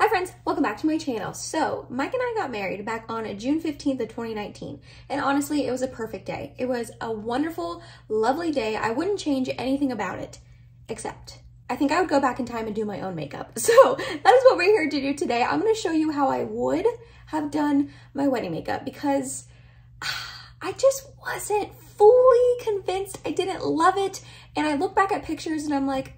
Hi friends, welcome back to my channel. So Mike and I got married back on June 15th of 2019, and honestly it was a perfect day. It was a wonderful, lovely day. I wouldn't change anything about it, except I think I would go back in time and do my own makeup. So that is what we're here to do today. I'm going to show you how I would have done my wedding makeup because I just wasn't fully convinced. I didn't love it, and I look back at pictures and I'm like,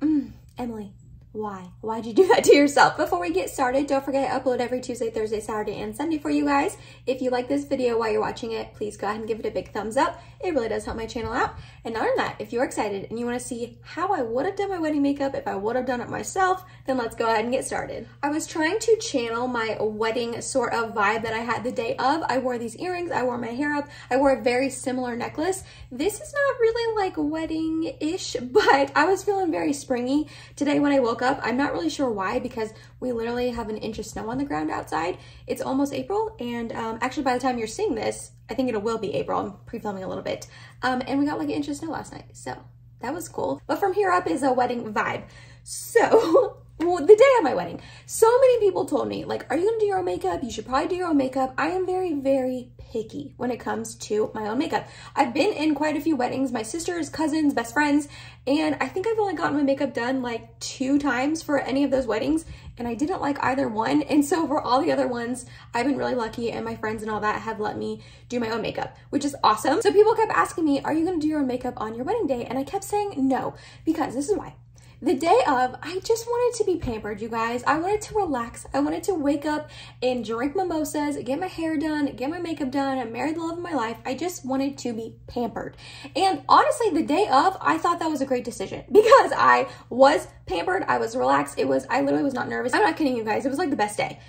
Emily, why'd you do that to yourself? Before we get started, don't forget I upload every Tuesday, Thursday, Saturday, and Sunday for you guys. If you like this video while you're watching it, please go ahead and give it a big thumbs up. It really does help my channel out. And not only that, if you're excited and you want to see how I would have done my wedding makeup if I would have done it myself, then let's go ahead and get started. I was trying to channel my wedding sort of vibe that I had the day of. I wore these earrings, I wore my hair up, I wore a very similar necklace. This is not really like wedding-ish, but I was feeling very springy today when I woke up. I'm not really sure why, because we literally have an inch of snow on the ground outside. It's almost April, and actually by the time you're seeing this, I think it will be April. I'm pre-filming a little bit. And we got like an inch of snow last night, so that was cool. But from here up is a wedding vibe. So well, the day of my wedding, so many people told me, like, are you gonna do your own makeup? You should probably do your own makeup. I am very, very picky when it comes to my own makeup. I've been in quite a few weddings, my sisters, cousins, best friends, and I think I've only gotten my makeup done like 2 times for any of those weddings, and I didn't like either one. And so for all the other ones, I've been really lucky, and my friends and all that have let me do my own makeup, which is awesome. So people kept asking me, are you gonna do your own makeup on your wedding day? And I kept saying no, because this is why. The day of, I just wanted to be pampered, you guys. I wanted to relax. I wanted to wake up and drink mimosas, get my hair done, get my makeup done, and marry the love of my life. I just wanted to be pampered. And honestly, the day of, I thought that was a great decision because I was pampered. I was relaxed. I literally was not nervous. I'm not kidding you guys. It was like the best day.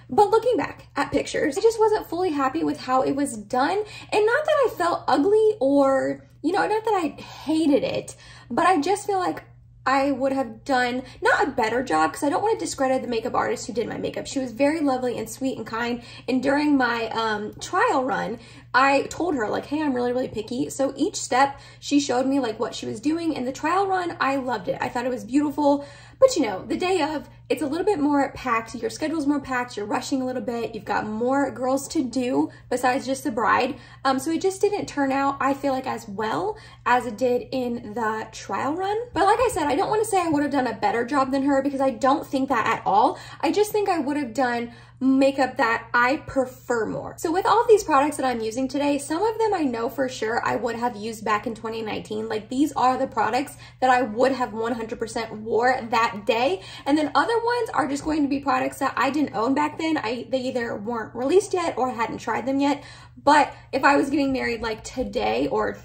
But looking back at pictures, I just wasn't fully happy with how it was done. And not that I felt ugly or, you know, not that I hated it, but I just feel like I would have done not a better job, because I don't want to discredit the makeup artist who did my makeup. She was very lovely and sweet and kind. And during my trial run, I told her like, hey, I'm really, really picky. So each step she showed me like what she was doing. In the trial run, I loved it. I thought it was beautiful. But you know, the day of, it's a little bit more packed. Your schedule's more packed. You're rushing a little bit. You've got more girls to do besides just the bride. So it just didn't turn out, I feel like, as well as it did in the trial run. But like I said, I don't want to say I would have done a better job than her, because I don't think that at all. I just think I would have done makeup that I prefer more. So with all of these products that I'm using today, some of them I know for sure I would have used back in 2019. Like, these are the products that I would have 100% wore that day. And then other ones are just going to be products that I didn't own back then. They either weren't released yet or I hadn't tried them yet. But if I was getting married like today or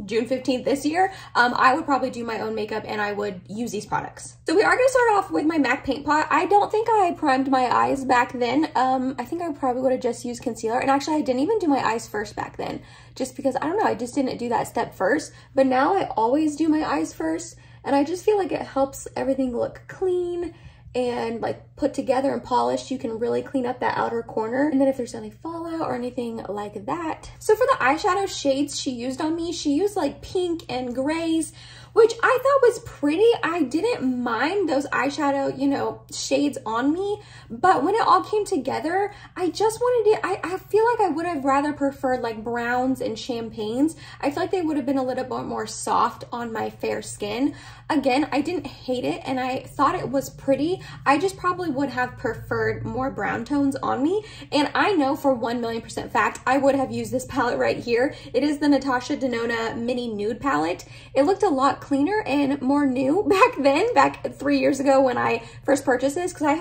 June 15th this year, I would probably do my own makeup and I would use these products. So we are going to start off with my MAC paint pot. I don't think I primed my eyes back then. I think I probably would have just used concealer. And actually, I didn't even do my eyes first back then, just because, I don't know, I just didn't do that step first. But now I always do my eyes first, and I just feel like it helps everything look clean and like put together and polished. You can really clean up that outer corner. And then if there's any fallout or anything like that. So for the eyeshadow shades she used on me, she used like pink and grays, which I thought was pretty. I didn't mind those eyeshadow, you know, shades on me, but when it all came together, I just wanted it, I feel like I would have rather preferred like browns and champagnes. I feel like they would have been a little bit more soft on my fair skin. Again, I didn't hate it and I thought it was pretty. I just probably would have preferred more brown tones on me. And I know for 1,000,000% fact, I would have used this palette right here. It is the Natasha Denona Mini Nude palette. It looked a lot cleaner and more new back then, back 3 years ago when I first purchased this, because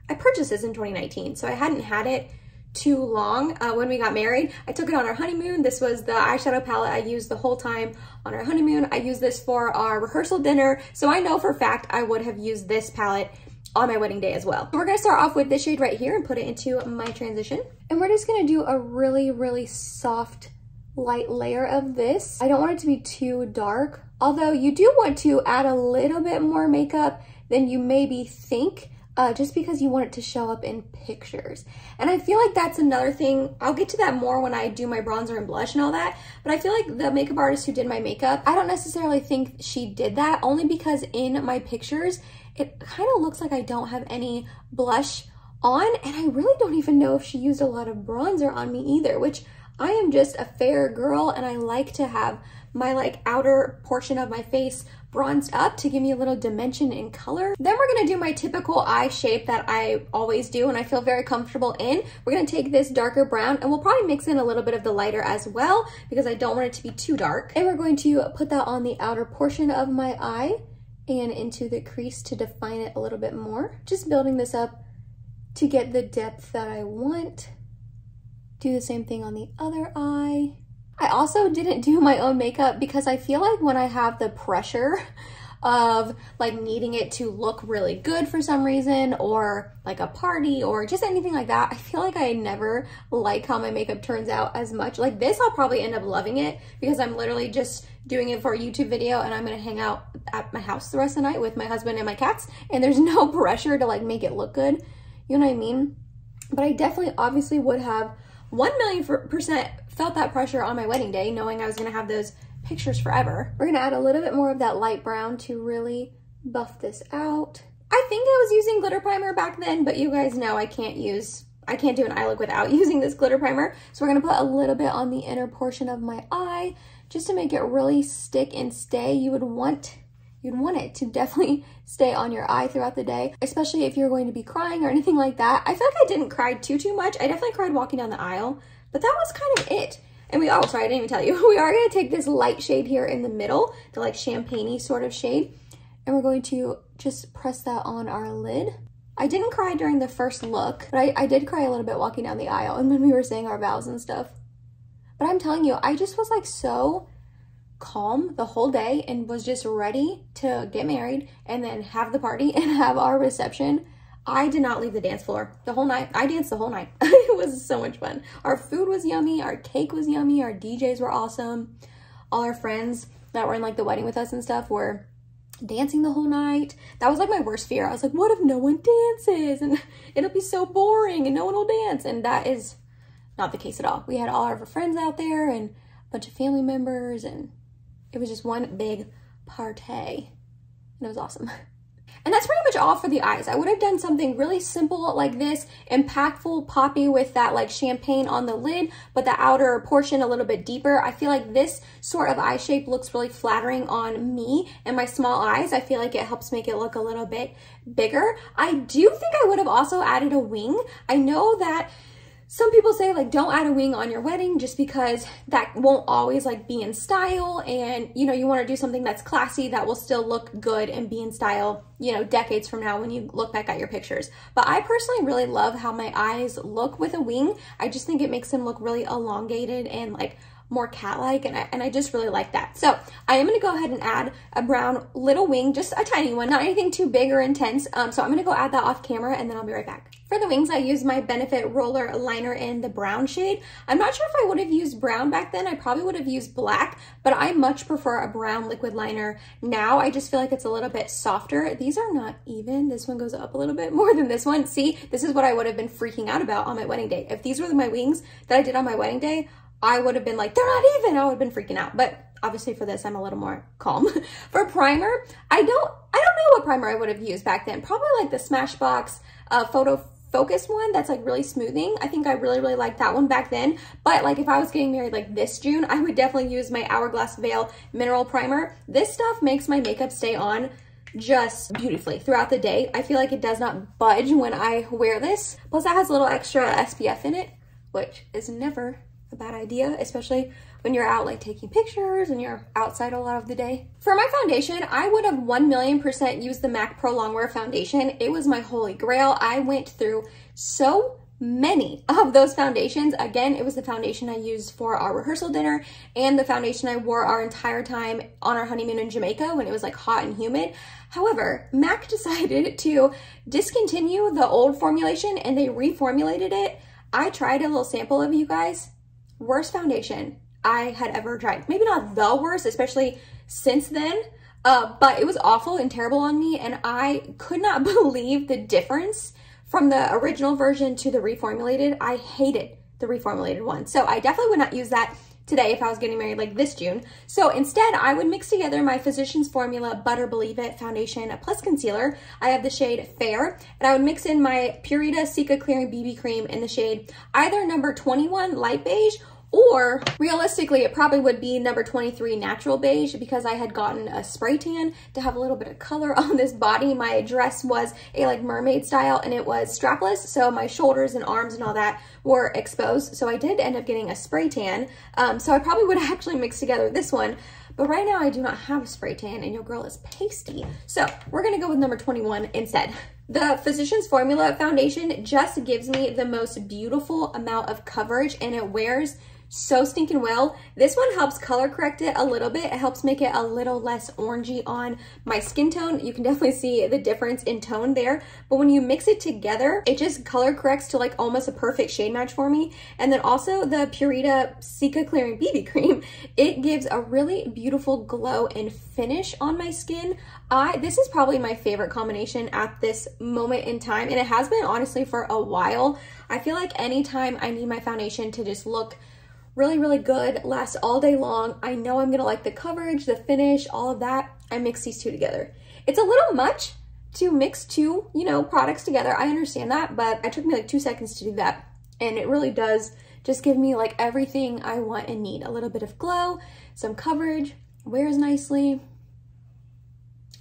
I purchased this in 2019, so I hadn't had it too long when we got married. I took it on our honeymoon. This was the eyeshadow palette I used the whole time on our honeymoon. I used this for our rehearsal dinner, so I know for a fact I would have used this palette on my wedding day as well. We're gonna start off with this shade right here and put it into my transition. And we're just gonna do a really, really soft, light layer of this. I don't want it to be too dark, although you do want to add a little bit more makeup than you maybe think, just because you want it to show up in pictures. And I feel like that's another thing. I'll get to that more when I do my bronzer and blush and all that, but I feel like the makeup artist who did my makeup, I don't necessarily think she did that, only because in my pictures, it kind of looks like I don't have any blush on, and I really don't even know if she used a lot of bronzer on me either, which I am just a fair girl and I like to have my like outer portion of my face bronzed up to give me a little dimension and color. Then we're gonna do my typical eye shape that I always do and I feel very comfortable in. We're gonna take this darker brown and we'll probably mix in a little bit of the lighter as well because I don't want it to be too dark. And we're going to put that on the outer portion of my eye and into the crease to define it a little bit more. Just building this up to get the depth that I want. Do the same thing on the other eye. I also didn't do my own makeup because I feel like when I have the pressure of like needing it to look really good for some reason, or like a party or just anything like that, I feel like I never like how my makeup turns out as much. Like this, I'll probably end up loving it because I'm literally just doing it for a YouTube video and I'm gonna hang out at my house the rest of the night with my husband and my cats, and there's no pressure to like make it look good. You know what I mean? But I definitely obviously would have 1,000,000% felt that pressure on my wedding day, knowing I was gonna have those pictures forever. We're gonna add a little bit more of that light brown to really buff this out. I think I was using glitter primer back then, but you guys know I can't do an eye look without using this glitter primer. So we're gonna put a little bit on the inner portion of my eye just to make it really stick and stay. You'd want it to definitely stay on your eye throughout the day, especially if you're going to be crying or anything like that. I feel like I didn't cry too much. I definitely cried walking down the aisle, but that was kind of it. And oh, sorry, I didn't even tell you. We are gonna take this light shade here in the middle, the like champagne-y sort of shade, and we're going to just press that on our lid. I didn't cry during the first look, but I did cry a little bit walking down the aisle and when we were saying our vows and stuff. But I'm telling you, I just was like so calm the whole day and was just ready to get married and then have the party and have our reception. I did not leave the dance floor the whole night. I danced the whole night. It was so much fun. Our food was yummy. Our cake was yummy. Our DJs were awesome. All our friends that were in like the wedding with us and stuff were dancing the whole night. That was like my worst fear. I was like, what if no one dances and it'll be so boring and no one will dance? And that is not the case at all. We had all of our friends out there and a bunch of family members, and it was just one big party, and it was awesome. And that's pretty much all for the eyes. I would have done something really simple like this, impactful, poppy with that like champagne on the lid, but the outer portion a little bit deeper. I feel like this sort of eye shape looks really flattering on me and my small eyes. I feel like it helps make it look a little bit bigger. I do think I would have also added a wing. I know that some people say like don't add a wing on your wedding just because that won't always like be in style, and you know, you want to do something that's classy that will still look good and be in style, you know, decades from now when you look back at your pictures. But I personally really love how my eyes look with a wing. I just think it makes them look really elongated and like more cat-like, and I just really like that. So I am going to go ahead and add a brown little wing, just a tiny one, not anything too big or intense. So I'm going to go add that off camera and then I'll be right back. For the wings, I used my Benefit roller liner in the brown shade. I'm not sure if I would have used brown back then. I probably would have used black, but I much prefer a brown liquid liner now. I just feel like it's a little bit softer. These are not even. This one goes up a little bit more than this one. See, this is what I would have been freaking out about on my wedding day. If these were my wings that I did on my wedding day, I would have been like, they're not even. I would have been freaking out. But obviously for this, I'm a little more calm. For primer, I don't know what primer I would have used back then. Probably like the Smashbox Photo Focus one that's like really smoothing. I think I really liked that one back then. But like if I was getting married like this June, I would definitely use my Hourglass Veil Mineral Primer. This stuff makes my makeup stay on just beautifully throughout the day. I feel like it does not budge when I wear this. Plus that has a little extra SPF in it, which is never a bad idea, especially when you're out like taking pictures and you're outside a lot of the day. For my foundation, I would have 1,000,000% used the MAC Pro Longwear foundation. It was my holy grail. I went through so many of those foundations. Again, it was the foundation I used for our rehearsal dinner and the foundation I wore our entire time on our honeymoon in Jamaica when it was like hot and humid. However, MAC decided to discontinue the old formulation and they reformulated it. I tried a little sample of you guys. Worst foundation I had ever tried. Maybe not the worst, especially since then, but it was awful and terrible on me, and I could not believe the difference from the original version to the reformulated. I hated the reformulated one, so I definitely would not use that today if I was getting married like this June. So instead, I would mix together my Physicians Formula Butter Believe It foundation plus concealer. I have the shade Fair, and I would mix in my Purita Cica Clearing BB Cream in the shade either number 21 Light Beige, or realistically, it probably would be number 23 Natural Beige, because I had gotten a spray tan to have a little bit of color on this body. My dress was a like mermaid style and it was strapless, so my shoulders and arms and all that were exposed. So I did end up getting a spray tan. So I probably would actually mix together this one. But right now I do not have a spray tan and your girl is pasty. So we're gonna go with number 21 instead. The Physicians Formula foundation just gives me the most beautiful amount of coverage, and it wears so stinking well. This one helps color correct it a little bit. It helps make it a little less orangey on my skin tone. You can definitely see the difference in tone there. But when you mix it together, it just color corrects to like almost a perfect shade match for me. And then also the Purita Cica Clearing BB Cream, it gives a really beautiful glow and finish on my skin. This is probably my favorite combination at this moment in time, and it has been honestly for a while. I feel like anytime I need my foundation to just look really, really good, last all day long, I know I'm gonna like the coverage, the finish, all of that, I mix these two together. It's a little much to mix two, you know, products together. I understand that, but it took me like 2 seconds to do that. And it really does just give me like everything I want and need. A little bit of glow, some coverage, wears nicely.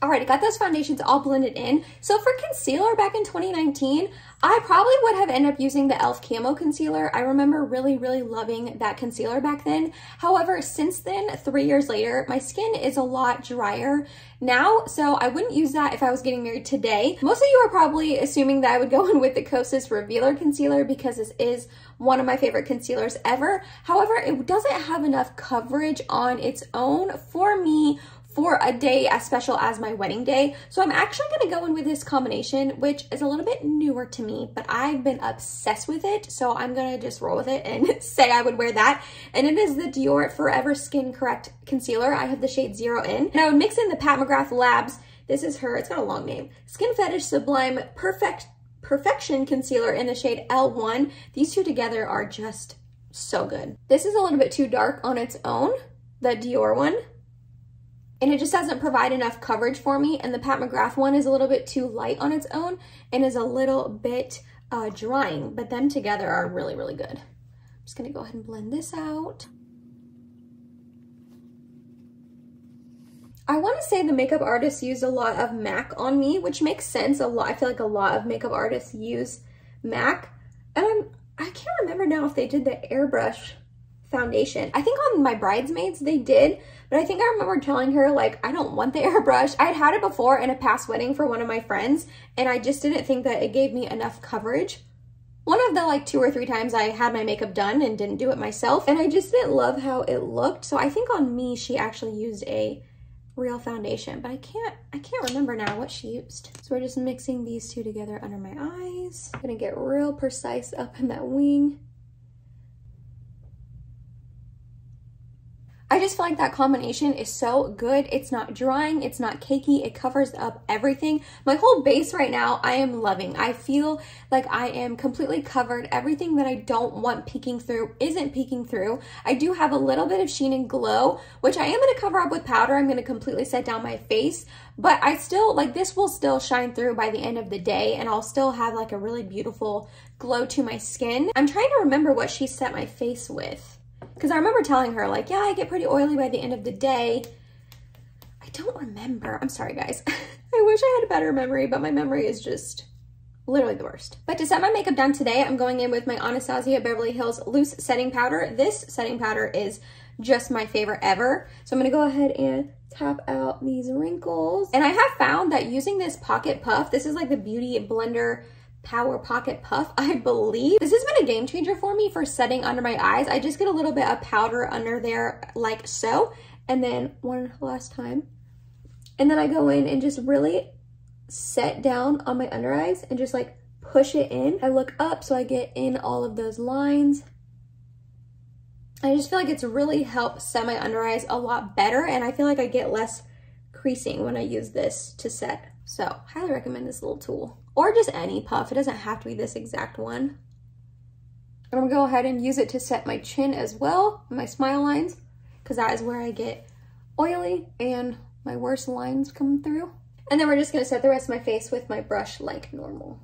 All right, I got those foundations all blended in. So for concealer back in 2019, I probably would have ended up using the e.l.f. Camo Concealer. I remember really, really loving that concealer back then. However, since then, 3 years later, my skin is a lot drier now, so I wouldn't use that if I was getting married today. Most of you are probably assuming that I would go in with the Kosas Revealer Concealer because this is one of my favorite concealers ever. However, it doesn't have enough coverage on its own for me for a day as special as my wedding day. So I'm actually gonna go in with this combination, which is a little bit newer to me, but I've been obsessed with it. So I'm gonna just roll with it and say I would wear that. And it is the Dior Forever Skin Correct Concealer. I have the shade 0 in. And I would mix in the Pat McGrath Labs. This is her, it's got a long name. Skin Fetish Sublime Perfection Concealer in the shade L1. These two together are just so good. This is a little bit too dark on its own, the Dior one, and it just doesn't provide enough coverage for me. And the Pat McGrath one is a little bit too light on its own and is a little bit drying, but them together are really, really good. I'm just gonna go ahead and blend this out. I want to say the makeup artists used a lot of MAC on me, which makes sense a lot. I feel like a lot of makeup artists use MAC. And I can't remember now if they did the airbrush foundation. I think on my bridesmaids they did, but I think I remember telling her like, I don't want the airbrush. I'd had it before in a past wedding for one of my friends, and I just didn't think that it gave me enough coverage. One of the like 2 or 3 times I had my makeup done and didn't do it myself, and I just didn't love how it looked. So I think on me, she actually used a real foundation, but I can't remember now what she used. So we're just mixing these two together under my eyes. I'm gonna get real precise up in that wing. I just feel like that combination is so good. It's not drying, it's not cakey, it covers up everything. My whole base right now, I am loving. I feel like I am completely covered. Everything that I don't want peeking through isn't peeking through. I do have a little bit of sheen and glow, which I am gonna cover up with powder. I'm gonna completely set down my face, but I still, like, this will still shine through by the end of the day, and I'll still have like a really beautiful glow to my skin. I'm trying to remember what she set my face with, because I remember telling her like, yeah, I get pretty oily by the end of the day. I don't remember. I'm sorry, guys. I wish I had a better memory, but my memory is just literally the worst. But to set my makeup down today, I'm going in with my Anastasia Beverly Hills Loose Setting Powder. This setting powder is just my favorite ever. So I'm gonna go ahead and tap out these wrinkles. And I have found that using this pocket puff, this is like the Beauty Blender Power Pocket Puff, I believe. This has been a game changer for me for setting under my eyes. I just get a little bit of powder under there like so, and then one last time. And then I go in and just really set down on my under eyes and just like push it in. I look up so I get in all of those lines. I just feel like it's really helped set my under eyes a lot better, and I feel like I get less creasing when I use this to set. So highly recommend this little tool, or just any puff. It doesn't have to be this exact one. I'm gonna go ahead and use it to set my chin as well, my smile lines, because that is where I get oily and my worst lines come through. And then we're just gonna set the rest of my face with my brush like normal.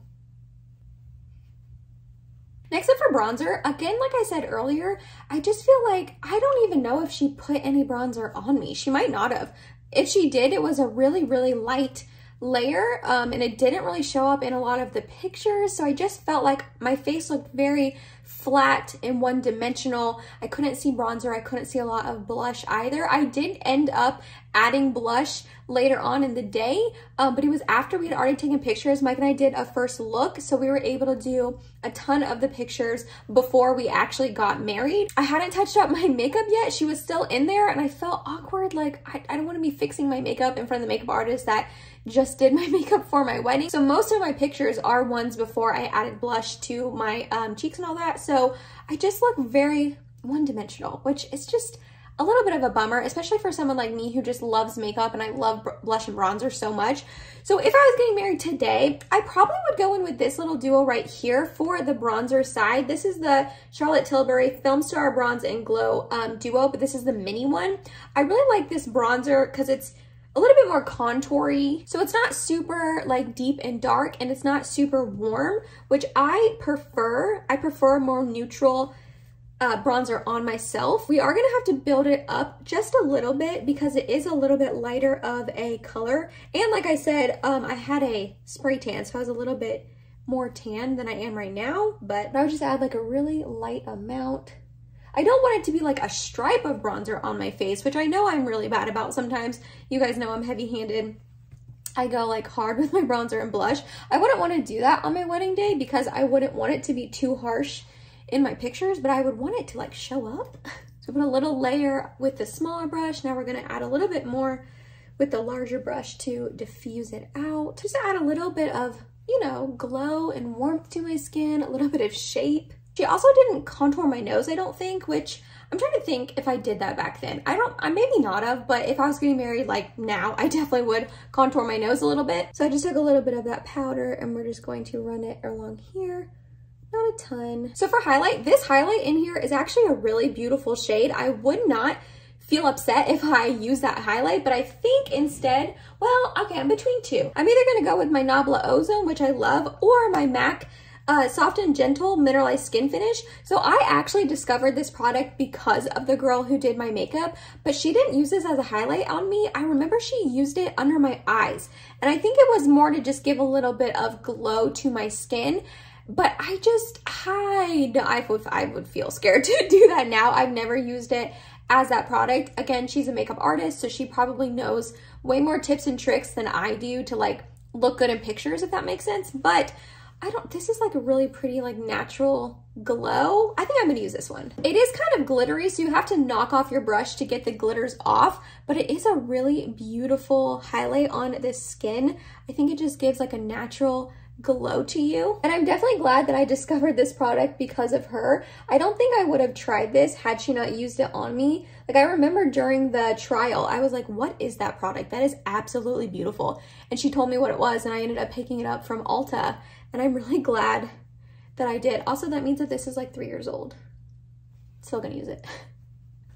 Next up for bronzer, again, like I said earlier, I just feel like I don't even know if she put any bronzer on me. She might not have. If she did, it was a really, really light layer, and it didn't really show up in a lot of the pictures. So I just felt like my face looked very flat and one-dimensional. I couldn't see bronzer. I couldn't see a lot of blush either. I did end up adding blush later on in the day, but it was after we had already taken pictures. Mike and I did a first look, so we were able to do a ton of the pictures before we actually got married. I hadn't touched up my makeup yet. She was still in there, and I felt awkward. Like, I don't want to be fixing my makeup in front of the makeup artist that just did my makeup for my wedding. So most of my pictures are ones before I added blush to my cheeks and all that. So I just look very one-dimensional, which is just a little bit of a bummer, especially for someone like me who just loves makeup, and I love blush and bronzer so much. So if I was getting married today, I probably would go in with this little duo right here for the bronzer side. This is the Charlotte Tilbury Film Star Bronze and Glow duo, but this is the mini one. I really like this bronzer because it's a little bit more contoury, so it's not super like deep and dark, and it's not super warm, which I prefer. I prefer more neutral bronzer on myself. We are gonna have to build it up just a little bit because it is a little bit lighter of a color. And like I said, I had a spray tan, so I was a little bit more tan than I am right now, but I would just add like a really light amount. I don't want it to be like a stripe of bronzer on my face, which I know I'm really bad about sometimes. You guys know I'm heavy-handed. I go like hard with my bronzer and blush. I wouldn't want to do that on my wedding day because I wouldn't want it to be too harsh in my pictures, but I would want it to like show up. So put a little layer with the smaller brush. Now we're gonna add a little bit more with the larger brush to diffuse it out. Just to add a little bit of, you know, glow and warmth to my skin, a little bit of shape. She also didn't contour my nose, I don't think, which I'm trying to think if I did that back then. I maybe not have, but if I was getting married like now, I definitely would contour my nose a little bit. So I just took a little bit of that powder and we're just going to run it along here. Not a ton. So for highlight, this highlight in here is actually a really beautiful shade. I would not feel upset if I use that highlight, but I think instead, well, okay, I'm between two. I'm either gonna go with my Nabla Ozone, which I love, or my MAC Soft and Gentle Mineralized Skin Finish. So I actually discovered this product because of the girl who did my makeup, but she didn't use this as a highlight on me. I remember she used it under my eyes, and I think it was more to just give a little bit of glow to my skin. But I would feel scared to do that now. I've never used it as that product. Again, she's a makeup artist, so she probably knows way more tips and tricks than I do to like look good in pictures, if that makes sense. But this is like a really pretty like natural glow. I think I'm gonna use this one. It is kind of glittery, so you have to knock off your brush to get the glitters off, but it is a really beautiful highlight on this skin. I think it just gives like a natural glow to you. And I'm definitely glad that I discovered this product because of her. I don't think I would have tried this had she not used it on me. Like, I remember during the trial, I was like, what is that product? That is absolutely beautiful. And she told me what it was, and I ended up picking it up from Ulta, and I'm really glad that I did. Also, that means that this is like 3 years old. Still gonna use it.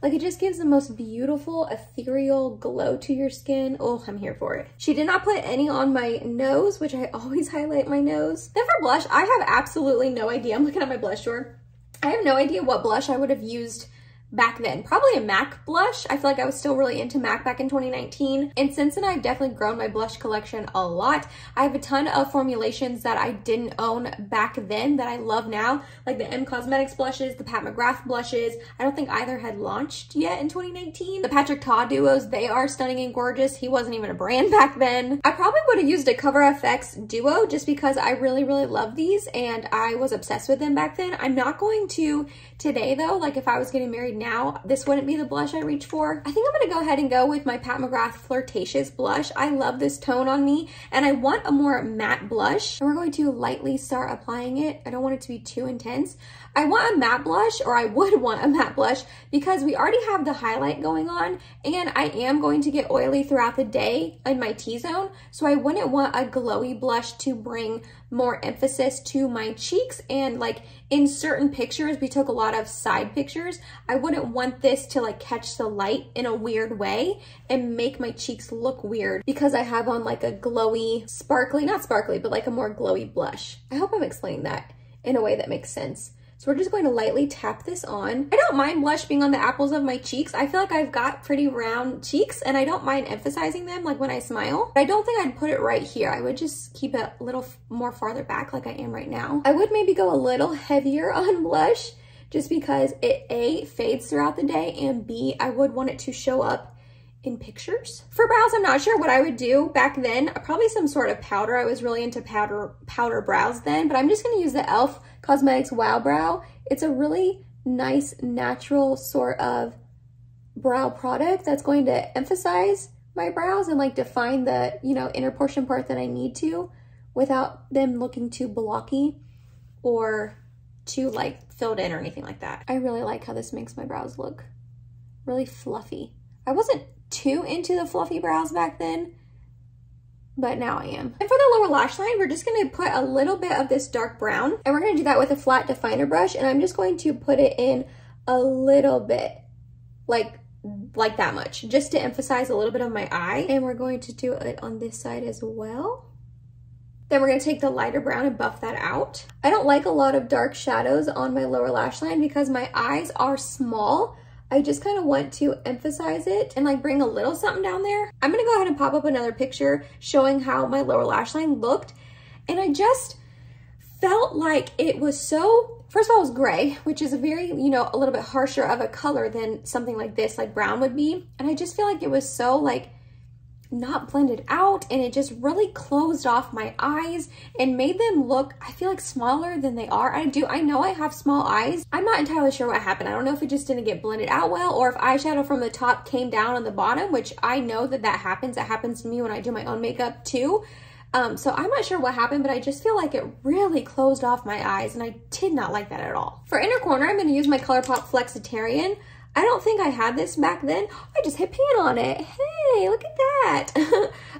Like, it just gives the most beautiful, ethereal glow to your skin. Oh, I'm here for it. She did not put any on my nose, which I always highlight my nose. Then for blush, I have absolutely no idea. I'm looking at my blush drawer. I have no idea what blush I would have used back then. Probably a MAC blush. I feel like I was still really into MAC back in 2019. And since then, I've definitely grown my blush collection a lot. I have a ton of formulations that I didn't own back then that I love now, like the M Cosmetics blushes, the Pat McGrath blushes. I don't think either had launched yet in 2019. The Patrick Ta duos, they are stunning and gorgeous. He wasn't even a brand back then. I probably would have used a Cover FX duo just because I really, really love these and I was obsessed with them back then. I'm not going to today though. Like, if I was getting married now, this wouldn't be the blush I reach for. I think I'm gonna go ahead and go with my Pat McGrath Flirtatious blush. I love this tone on me and I want a more matte blush. And we're going to lightly start applying it. I don't want it to be too intense. I want a matte blush, or I would want a matte blush, because we already have the highlight going on and I am going to get oily throughout the day in my T-zone. So I wouldn't want a glowy blush to bring more emphasis to my cheeks, and like in certain pictures, we took a lot of side pictures. I wouldn't want this to like catch the light in a weird way and make my cheeks look weird because I have on like a glowy, sparkly, not sparkly, but like a more glowy blush. I hope I'm explaining that in a way that makes sense. So we're just going to lightly tap this on. I don't mind blush being on the apples of my cheeks. I feel like I've got pretty round cheeks and I don't mind emphasizing them like when I smile. But I don't think I'd put it right here. I would just keep it a little more farther back like I am right now. I would maybe go a little heavier on blush just because it A, fades throughout the day, and B, I would want it to show up in pictures. For brows, I'm not sure what I would do back then. Probably some sort of powder. I was really into powder brows then, but I'm just gonna use the e.l.f. Cosmetics Wow Brow. It's a really nice, natural sort of brow product that's going to emphasize my brows and like define the, you know, inner portion part that I need to without them looking too blocky or too like filled in or anything like that. I really like how this makes my brows look really fluffy. I wasn't too into the fluffy brows back then, but now I am. And for the lower lash line, we're just gonna put a little bit of this dark brown, and we're gonna do that with a flat definer brush, and I'm just going to put it in a little bit, like that much, just to emphasize a little bit of my eye. And we're going to do it on this side as well. Then we're gonna take the lighter brown and buff that out. I don't like a lot of dark shadows on my lower lash line because my eyes are small. I just kind of want to emphasize it and like bring a little something down there. I'm gonna go ahead and pop up another picture showing how my lower lash line looked. And I just felt like it was so, first of all, it was gray, which is a very, you know, a little bit harsher of a color than something like this, like brown would be. And I just feel like it was so like not blended out, and it just really closed off my eyes and made them look, I feel like, smaller than they are. I know I have small eyes. I'm not entirely sure what happened. I don't know if it just didn't get blended out well, or if eyeshadow from the top came down on the bottom, which I know that happens. That happens to me when I do my own makeup too. So I'm not sure what happened, but I just feel like it really closed off my eyes, and I did not like that at all. For inner corner, I'm going to use my ColourPop Flexitarian. I don't think I had this back then. I just hit pan on it. Hey, look at that.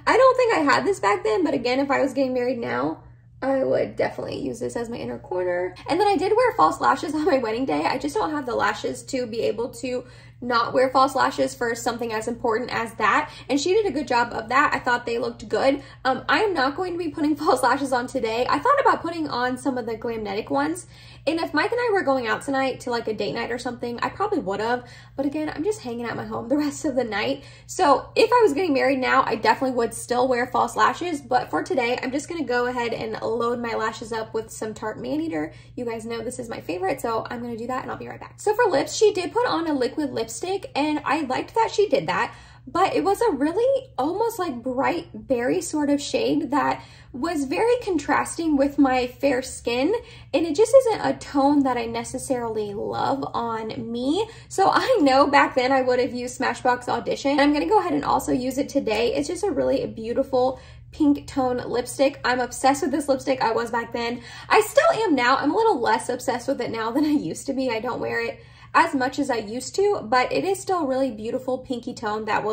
I don't think I had this back then, but again, if I was getting married now, I would definitely use this as my inner corner. And then I did wear false lashes on my wedding day. I just don't have the lashes to be able to not wear false lashes for something as important as that. And she did a good job of that. I thought they looked good. I'm not going to be putting false lashes on today. I thought about putting on some of the Glamnetic ones. And if Mike and I were going out tonight to like a date night or something, I probably would have. But again, I'm just hanging at my home the rest of the night. So if I was getting married now, I definitely would still wear false lashes. But for today, I'm just going to go ahead and load my lashes up with some Tarte Maneater. You guys know this is my favorite, so I'm going to do that and I'll be right back. So for lips, she did put on a liquid lipstick, and I liked that she did that. But it was a really almost like bright berry sort of shade that was very contrasting with my fair skin, and it just isn't a tone that I necessarily love on me. So I know back then I would have used Smashbox Audition. I'm gonna go ahead and also use it today. It's just a really beautiful pink tone lipstick. I'm obsessed with this lipstick. I was back then. I still am now. I'm a little less obsessed with it now than I used to be. I don't wear it as much as I used to, but it is still a really beautiful pinky tone that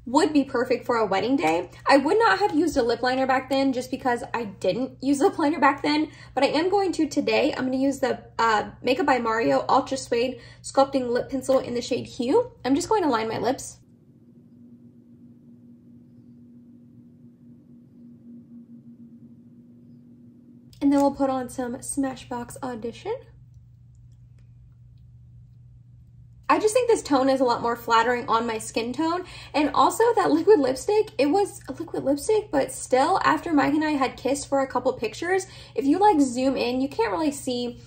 would be perfect for a wedding day. I would not have used a lip liner back then just because I didn't use a lip liner back then, but I am going to today. I'm going to use the Makeup by Mario Ultra Suede Sculpting Lip Pencil in the shade Hue. I'm just going to line my lips. And then we'll put on some Smashbox Audition. I just think this tone is a lot more flattering on my skin tone. And also that liquid lipstick, it was a liquid lipstick, but still after Mike and I had kissed for a couple pictures, if you like zoom in, you can't really see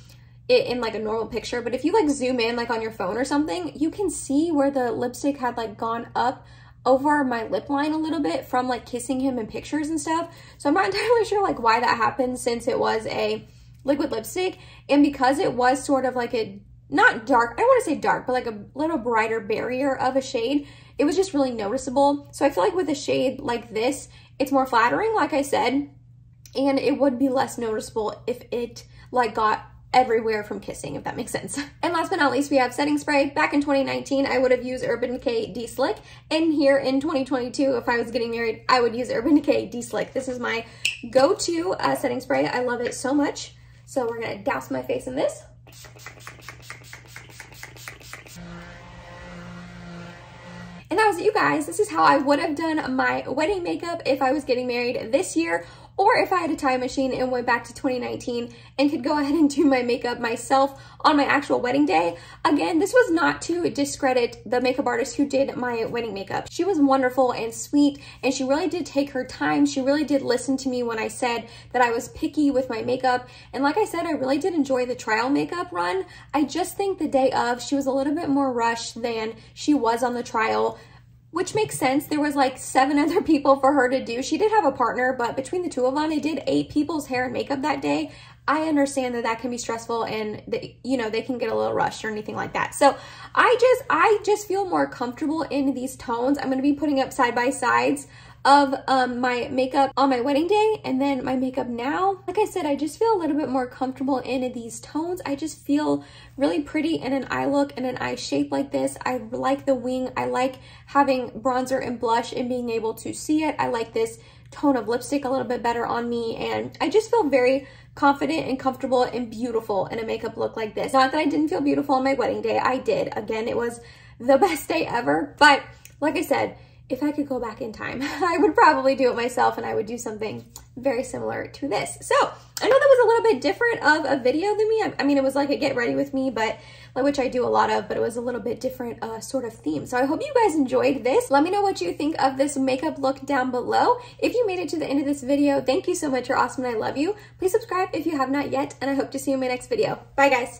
it in like a normal picture, but if you like zoom in like on your phone or something, you can see where the lipstick had like gone up over my lip line a little bit from like kissing him in pictures and stuff. So I'm not entirely sure like why that happened, since it was a liquid lipstick, and because it was sort of like a not dark, I don't want to say dark, but like a little brighter barrier of a shade, it was just really noticeable. So I feel like with a shade like this, it's more flattering, like I said, and it would be less noticeable if it like got everywhere from kissing, if that makes sense. And last but not least, we have setting spray. Back in 2019, I would have used Urban Decay De-Slick. And here in 2022, if I was getting married, I would use Urban Decay De-Slick. This is my go-to setting spray. I love it so much. So we're gonna douse my face in this. And that was it, you guys. This is how I would have done my wedding makeup if I was getting married this year, or if I had a time machine and went back to 2019 and could go ahead and do my makeup myself on my actual wedding day. Again, this was not to discredit the makeup artist who did my wedding makeup. She was wonderful and sweet, and she really did take her time. She really did listen to me when I said that I was picky with my makeup. And like I said, I really did enjoy the trial makeup run. I just think the day of, she was a little bit more rushed than she was on the trial, which makes sense. There was like 7 other people for her to do. She did have a partner, but between the 2 of them, they did 8 people's hair and makeup that day. I understand that that can be stressful, and you know, they can get a little rushed or anything like that. So I just feel more comfortable in these tones. I'm going to be putting up side by sides of my makeup on my wedding day and then my makeup now. Like I said, I just feel a little bit more comfortable in these tones. I just feel really pretty in an eye look and an eye shape like this. I like the wing. I like having bronzer and blush and being able to see it. I like this tone of lipstick a little bit better on me, and I just feel very confident and comfortable and beautiful in a makeup look like this. Not that I didn't feel beautiful on my wedding day. I did. Again, it was the best day ever, but like I said, if I could go back in time, I would probably do it myself, and I would do something very similar to this. So I know that was a little bit different of a video than me. I mean, it was like a get ready with me, but which I do a lot of, but it was a little bit different sort of theme. So I hope you guys enjoyed this. Let me know what you think of this makeup look down below. If you made it to the end of this video, thank you so much. You're awesome and I love you. Please subscribe if you have not yet, and I hope to see you in my next video. Bye guys.